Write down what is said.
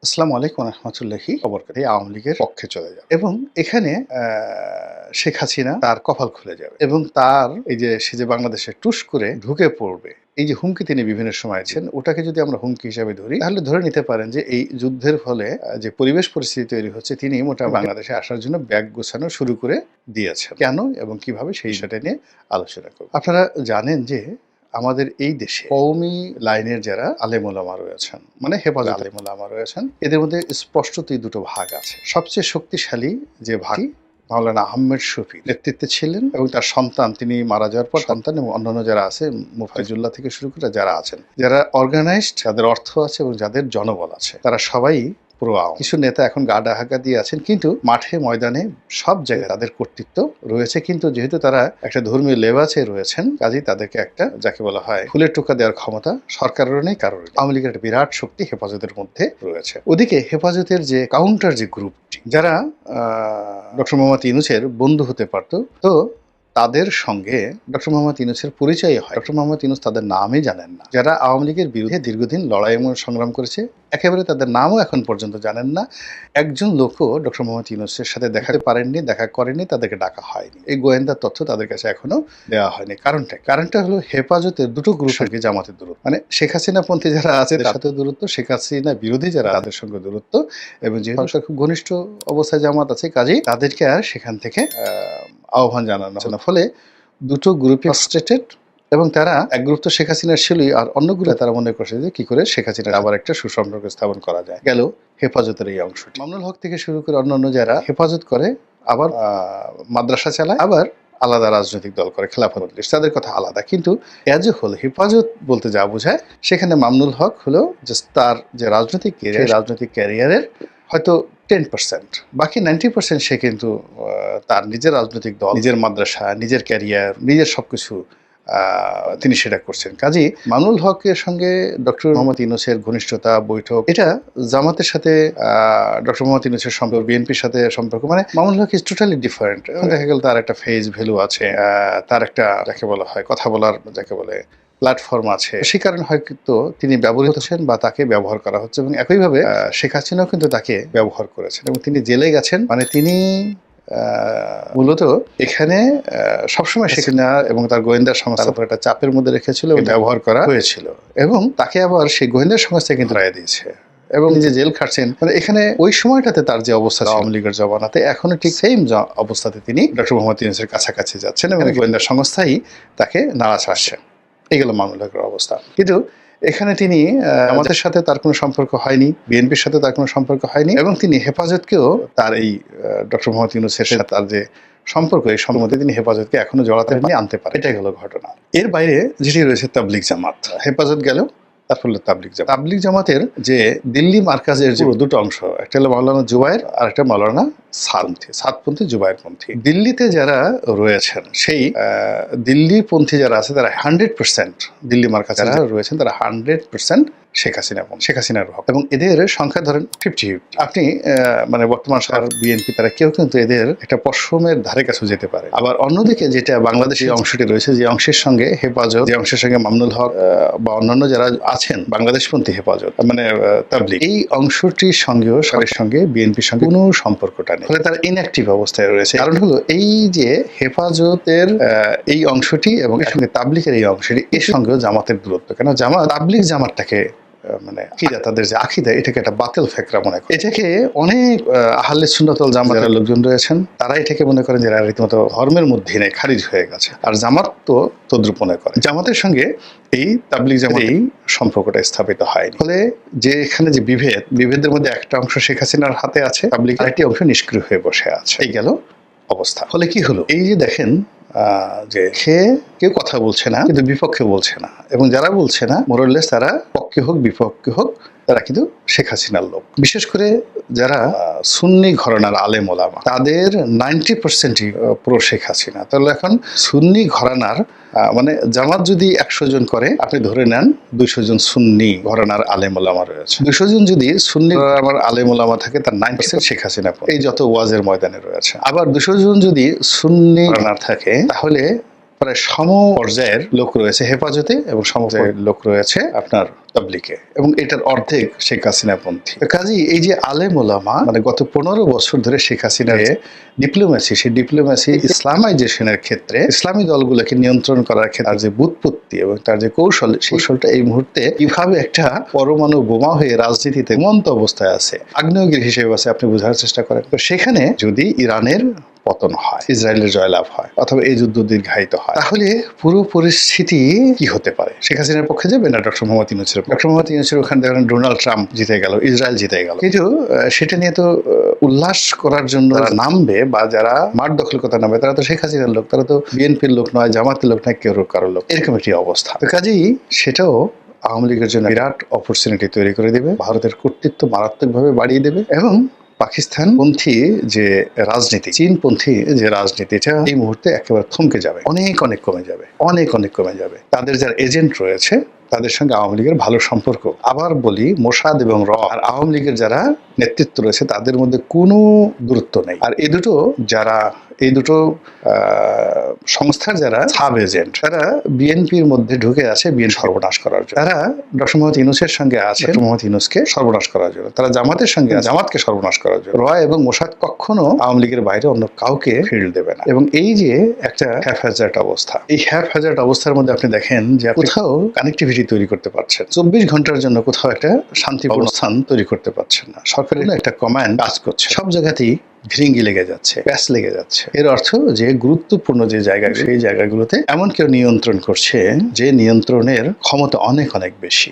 আসসালামু আলাইকুম রহমতুল্লাহি বরকাতুহু। আওয়ামী লীগের পক্ষে চলে যাবে এবং এখানে শেখ হাসিনা তার কপাল খুলে যাবে এবং তার এই যে সে যে বাংলাদেশে টুস করে ঢুকে পড়বে, এই যে হুমকি তিনি বিভিন্ন সময় দিয়েছেন, ওটাকে যদি আমরা হুমকি হিসাবে ধরি তাহলে ধরে নিতে পারেন যে এই যুদ্ধের ফলে যে পরিবেশ পরিস্থিতি তৈরি হচ্ছে, তিনি মোটা বাংলাদেশে আসার জন্য ব্যাগ গোছানো শুরু করে দিয়েছেন। কেন এবং কিভাবে সেই বিষয়টা নিয়ে আলোচনা করব। আপনারা জানেন যে আমাদের এই দেশে কওমি লাইনের যারা আলেম ওলামা রয়েছেন, মানে হেফাজত আলেম ওলামা রয়েছেন, এদের মধ্যে স্পষ্টতই দুটো ভাগ আছে। সবচেয়ে শক্তিশালী যে ভাগ মাওলানা আহমেদ শফী নেতৃত্বে ছিলেন এবং তার সন্তান, তিনি মারা যাওয়ার পর সন্তান এবং অন্যান্য যারা আছে, মুফাজ্জুল্লাহ থেকে শুরু করে যারা আছেন, যারা অর্গানাইজড, যাদের অর্থ আছে এবং যাদের জনবল আছে, তারা সবাই কিছু নেতা এখন গা ঢাকা দিয়ে আছেন, কিন্তু মাঠে ময়দানে সব জায়গায় তাদের কর্তৃত্ব রয়েছে। কিন্তু যেহেতু তারা একটা ধর্মীয় লেবাসে রয়েছেন, কাজেই তাদেরকে একটা যাকে বলা হয় ফুলের টোকা দেওয়ার ক্ষমতা সরকারেরও নেই, কারোর নেই। আওয়ামী লীগের একটা বিরাট শক্তি হেফাজতের মধ্যে রয়েছে। ওদিকে হেফাজতের যে কাউন্টার যে গ্রুপটি, যারা ডক্টর মোহাম্মদ ইউনূসের বন্ধু হতে পারত, তো তাদের সঙ্গে ডক্টর মোহাম্মদ ইউনূসের পরিচয় হয়। ডক্টর মোহাম্মদ ইউনূস তাদের নামই জানেন না। যারা আওয়ামী লীগের বিরুদ্ধে দীর্ঘদিন লড়াই এবং সংগ্রাম করেছে, একেবারে তাদের নামও এখন পর্যন্ত জানেন না। একজন লোকও ডক্টর মোহাম্মদ ইউনূসের সাথে দেখাতে পারেননি, দেখা করেননি, তাদেরকে ডাকা হয়নি। এই গোয়েন্দা তথ্য তাদের কাছে এখনো দেওয়া হয়নি। কারণটা হলো হেফাজতের দুটো গ্রুপ সঙ্গে জামাতের দূরত্ব, মানে শেখ হাসিনা পন্থী যারা আছে তাদের সাথে দূরত্ব, শেখ হাসিনা বিরোধী যারা তাদের সঙ্গে দূরত্ব, এবং যেহেতু খুব ঘনিষ্ঠ অবস্থায় জামাত আছে, কাজেই তাদেরকে আর সেখান থেকে আহ্বান জানানো হলো। ফলে দুটো গ্রুপই ফ্রাস্ট্রেটেড এবং তারা এক গ্রুপ তো শেখ হাসিনার ছিলই, আর অন্য গ্রুপে তারা মনে করছে যে কি করে শেখ হাসিনার আবার একটা সুসম্পর্ক স্থাপন করা যায়। গেল হেফাজতের এই অংশটি। মামুনুল হক থেকে শুরু করে অন্যান্য যারা হেফাজত করে, আবার মাদ্রাসা চালায়, আবার আলাদা রাজনৈতিক দল করে, খেলাফত মজলিস, তাদের কথা আলাদা। কিন্তু এজ এ হোল হেফাজত বলতে যা বোঝায়, সেখানে মামুনুল হক হলো জাস্ট তার যে রাজনৈতিক ক্যারিয়ারের হয়তো 10%, বাকি 90% সে কিন্তু তার নিজের রাজনৈতিক দল, নিজের মাদ্রাসা, নিজের ক্যারিয়ার, নিজের সবকিছু তিনি সেটা করছেন। কাজেই মামুনুল হকের সঙ্গে ডক্টর মোহাম্মদ ইউনূসের ঘনিষ্ঠতা, বৈঠক, এটা জামাতের সাথে ডক্টর মোহাম্মদ ইউনূসের সম্পর্ক, বিএনপির সাথে সম্পর্ক, মানে মামুনুল হক ইজ টোটালি ডিফারেন্ট। দেখা গেল তার একটা ফেস ভ্যালু আছে, তার একটা যাকে বলা হয় কথা বলার যাকে বলে প্ল্যাটফর্ম আছে, সেই কারণে হয়তো তিনি ব্যবহৃত হচ্ছেন বা তাকে ব্যবহার করা হচ্ছে। এবং একইভাবে শেখ হাসিনাও কিন্তু তাকে ব্যবহার করেছেন এবং তিনি জেলে গেছেন, মানে তিনি মূলত এখানে সবসময় শেখ হাসিনা এবং তার গোয়েন্দা সংস্থার উপর একটা চাপের মধ্যে রেখেছিল এবং ব্যবহার করা হয়েছিল, এবং তাকে আবার সেই গোয়েন্দা সংস্থা কিন্তু রায় দিয়েছে এবং যে জেল খাটছেন। মানে এখানে ওই সময়টাতে তার যে অবস্থা আওয়ামী লীগের জমানাতে, এখনো ঠিক সেম অবস্থাতে তিনি ডক্টর মোহাম্মদ ইউনূসের কাছাকাছি যাচ্ছেন এবং গোয়েন্দা সংস্থাই তাকে নাড়াচাড়া আসছে। এগুলো মামুনুল হকের অবস্থা। কিন্তু এখানে তিনি আমাদের সাথে তার কোনো সম্পর্ক হয়নি, বিএনপির সাথে তার কোনো সম্পর্ক হয়নি, এবং তিনি হেফাজতকেও তার এই ডক্টর মোহাম্মদ ইউনূসের সাথে তার যে সম্পর্ক, এই সম্বন্ধে তিনি হেফাজতকে এখনো জড়াতে নিয়ে আনতে পারে। এটাই হলো ঘটনা। এর বাইরে যেটি রয়েছে তাবলিগ জামাত, হেফাজত গেল, তারপর তাবলিগ জামাতের যে দিল্লি মার্কাজের যে দুটো অংশ, একটা হলো মাওলানা জুবায়ের আর একটা মাওলানা সাদপন্থী জুবায়েরপন্থী। দিল্লিতে যারা রয়েছেন, সেই দিল্লিপন্থী যারা আছে, তারা 100% দিল্লি মার্কাজ যারা রয়েছেন, তারা 100% শেখ হাসিনার হক, এবং এদের সংখ্যা ধরেন 50-50। আপনি মানে বর্তমান সরকার, বিএনপি, তারা কেউ কিন্তু এদের একটা পশমের ধারে কাছে যেতে পারে। আবার অন্যদিকে যেটা বাংলাদেশের অংশটি রয়েছে, যে অংশের সঙ্গে হেফাজত, যে অংশের সঙ্গে মামুনুল হক বা অন্যান্য যারা আছেন বাংলাদেশপন্থী হেফাজত, মানে তাবলিগ, এই অংশটির সঙ্গেও সরকারের সঙ্গে বিএনপির সঙ্গে কোনো সম্পর্কটা নেই। ফলে তারা ইনঅ্যাক্টিভ অবস্থায় রয়েছে। কারণ হলো এই যে হেফাজতের এই অংশটি এবং এর সঙ্গে তাবলিগের এই অংশটি, এর সঙ্গেও জামাতের দূরত্ব। কেন তাবলিগ জামাতটাকে মানে আকিদা, তাদের যে আকিদা, এটাকে একটা বাতিল ফেকরা মনে করে। এটাকে অনেক আহলে সুন্নাত ওয়াল জামাতের লোকজন রয়েছেন, তারা এটাকে মনে করেন যে রীতিমতো ধর্মের মধ্যে নেই, খারিজ হয়ে গেছে। আর জামাত তো তদ্রুপ মনে করে। জামাতের সঙ্গে এই তাবলিগ জামাত এই সম্পর্কটা স্থাপিত হয়নি। ফলে যে এখানে যে বিভেদের মধ্যে একটা অংশ শেখ হাসিনার হাতে আছে, তাবলিগ আরেকটি অংশ নিষ্ক্রিয় হয়ে বসে আছে। এই গেল অবস্থা। ফলে কি হলো, এই যে দেখেন যে কেউ কথা বলছে না, কিন্তু বিপক্ষে বলছে না, এবং যারা বলছে না মোরলেস তারা পক্ষে হোক বিপক্ষে হোক, তারা কিন্তু শেখ হাসিনার লোক। বিশেষ করে যারা সুন্নি ঘরানার আলেম ওলামা, তাদের 90%ই প্রো শেখ হাসিনা। তাহলে এখন সুন্নি ঘরানার মানে জামাত যদি 100 জন করে, আপনি ধরে নেন 200 জন সুন্নি ঘরানার আলেম ওলামা রয়েছে। 200 জন যদি সুন্নি আমার আলেম ওলামা থাকে, তার 9% শেখ হাসিনা, এই যত ওয়াজের ময়দানে রয়েছে। আবার 200 জন যদি সুন্নি ঘরানার থাকে, তাহলে প্রায় সম পর্যায়ের লোক রয়েছে হেফাজতে এবং সম পর্যায়ের লোক রয়েছে আপনার তাবলিগে, এবং এটার অর্ধেক শেখ হাসিনা পন্থী। কাজেই এই যে আলেম ওলামা, মানে গত 15 বছর ধরে শেখ হাসিনার ডিপ্লোমেসি, সেই ডিপ্লোমেসি ইসলামাইজেশনের ক্ষেত্রে, ইসলামী দলগুলোকে নিয়ন্ত্রণ করার ক্ষেত্রে তার যে বুৎপত্তি এবং তার যে কৌশল, সেই কৌশলটা এই মুহূর্তে কিভাবে একটা পরমাণু বোমা হয়ে রাজনীতিতে ঘুমন্ত অবস্থায় আছে, আগ্নেয়গিরি হিসেবে আছে, আপনি বোঝার চেষ্টা করেন। তো সেখানে যদি ইরানের পতন হয়, ইসরায়েলের জয়লাভ হয়, অথবা এই যুদ্ধ দীর্ঘায়িত হয়, তাহলে পুরো পরিস্থিতি কি হতে পারে? শেখ হাসিনার পক্ষে যাবে না ডক্টর মোহাম্মদ ইউনূসের? ডক্টর মোহাম্মদ ইউনূসের ওখানে দেখেন ডোনাল্ড ট্রাম্প জিতে গেল, ইসরায়েল জিতে গেল, কিন্তু সেটা নিয়ে তো উল্লাস করার জন্য নামবে বা যারা মাঠ দখল করতে নামবে, তারা তো শেখ হাসিনার লোক, তারা তো বিএনপির লোক নয়, জামাতের লোক নয়, কেউ কারোর লোক। এরকম একটি অবস্থা। তো কাজেই সেটাও আওয়ামী লীগের জন্য বিরাট অপরচুনিটি তৈরি করে দেবে, ভারতের কর্তৃত্ব মারাত্মকভাবে বাড়িয়ে দেবে, এবং পাকিস্তান পন্থী যে রাজনীতি, চীন পন্থী যে রাজনীতি, এটা এই মুহূর্তে একেবারে থমকে যাবে, অনেক অনেক কমে যাবে, অনেক অনেক কমে যাবে। তাদের যারা এজেন্ট রয়েছে তাদের সঙ্গে আওয়ামী লীগের ভালো সম্পর্ক। আবার বলি, মোসাদ এবং র আর আওয়ামী লীগের যারা নেতৃত্ব রয়েছে তাদের মধ্যে কোনো দূরত্ব নেই। আর এই দুটো সংস্থার যারা সাব এজেন্ট, তারা বিএনপির মধ্যে ঢুকে আছে বিএনপি সর্বনাশ করার জন্য। তারা ডক্টর মোহাম্মদ ইউনূসের সঙ্গে আছে ডক্টর মোহাম্মদ ইউনূসকে সর্বনাশ করার জন্য। তারা জামাতের সঙ্গে আছে জামাতকে সর্বনাশ করার জন্য। রয় এবং মোসাদ কখনো আওয়ামী লীগের বাইরে অন্য কাউকে ফিল্ড দেবে না। এবং এই যে একটা হ্যাফহ্যাজার্ড অবস্থা, এই হ্যাফহ্যাজার্ড অবস্থার মধ্যে আপনি দেখেন যে কোথাও কানেক্টিভিটি তৈরি করতে পারছেন, 24 ঘন্টার জন্য কোথাও একটা শান্তিপূর্ণ স্থান তৈরি করতে পারছেন না। সরকারের একটা কমান্ড কাজ করছে, সব জায়গাতেই ভিরিঙ্গি লেগে যাচ্ছে, প্যাচ লেগে যাচ্ছে। এর অর্থ যে গুরুত্বপূর্ণ যে জায়গা, সেই জায়গাগুলোতে এমন কেউ নিয়ন্ত্রণ করছে যে নিয়ন্ত্রণের ক্ষমতা অনেক অনেক বেশি।